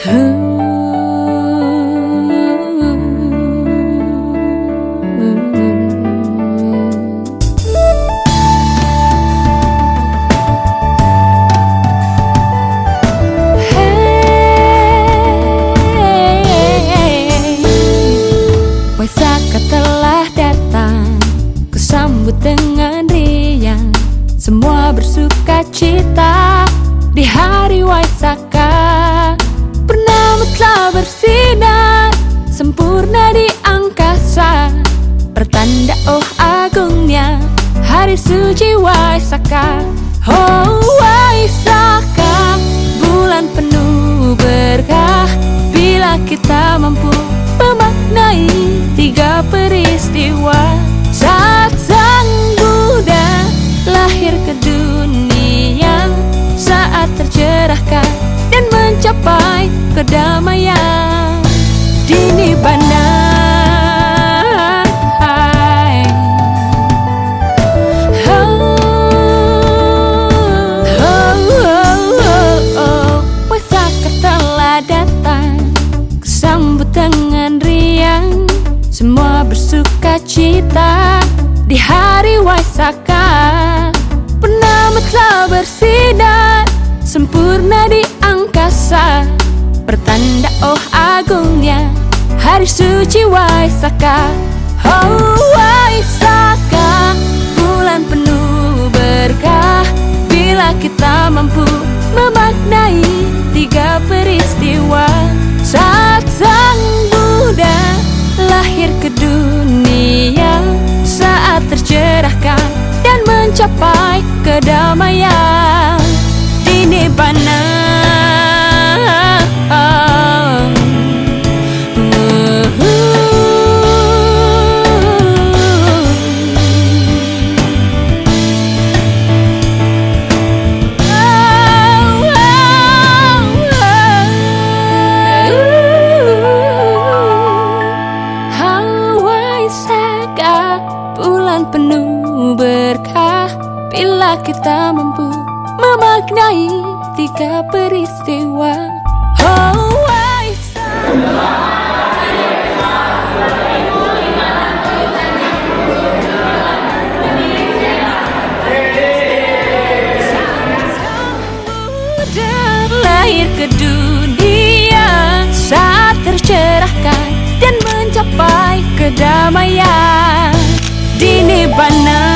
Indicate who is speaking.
Speaker 1: Waisaka telah datang, kusambut dengan riang. Semua bersuka cita di hari Waisaka. Purnama telah bersinar sempurna di angkasa, pertanda oh agungnya hari suci Waisaka. Oh Waisaka, bulan penuh berkah, bila kita mampu memaknai tiga peristiwa. Saat Sang Buddha lahir ke dunia, saat tercerahkan dan mencapai kedamaian di Nibbana. Waisaka telah datang, kusambut dengan riang. Semua bersuka cita di hari Waisaka. Purnama telah bersinar sempurna di angkasa, pertanda oh agungnya hari suci Waisaka. Oh Waisaka, bulan penuh berkah, bila kita mampu memaknai tiga peristiwa. Saat Sang Buddha lahir ke dunia, saat tercerahkan dan mencapai kedamaian di Nibbana. Bulan penuh berkah, bila kita mampu memaknai tiga peristiwa. Oh Waisaka. Lahir ke dunia, saat tercerahkan dan mencapai kedamaian di Nibbana.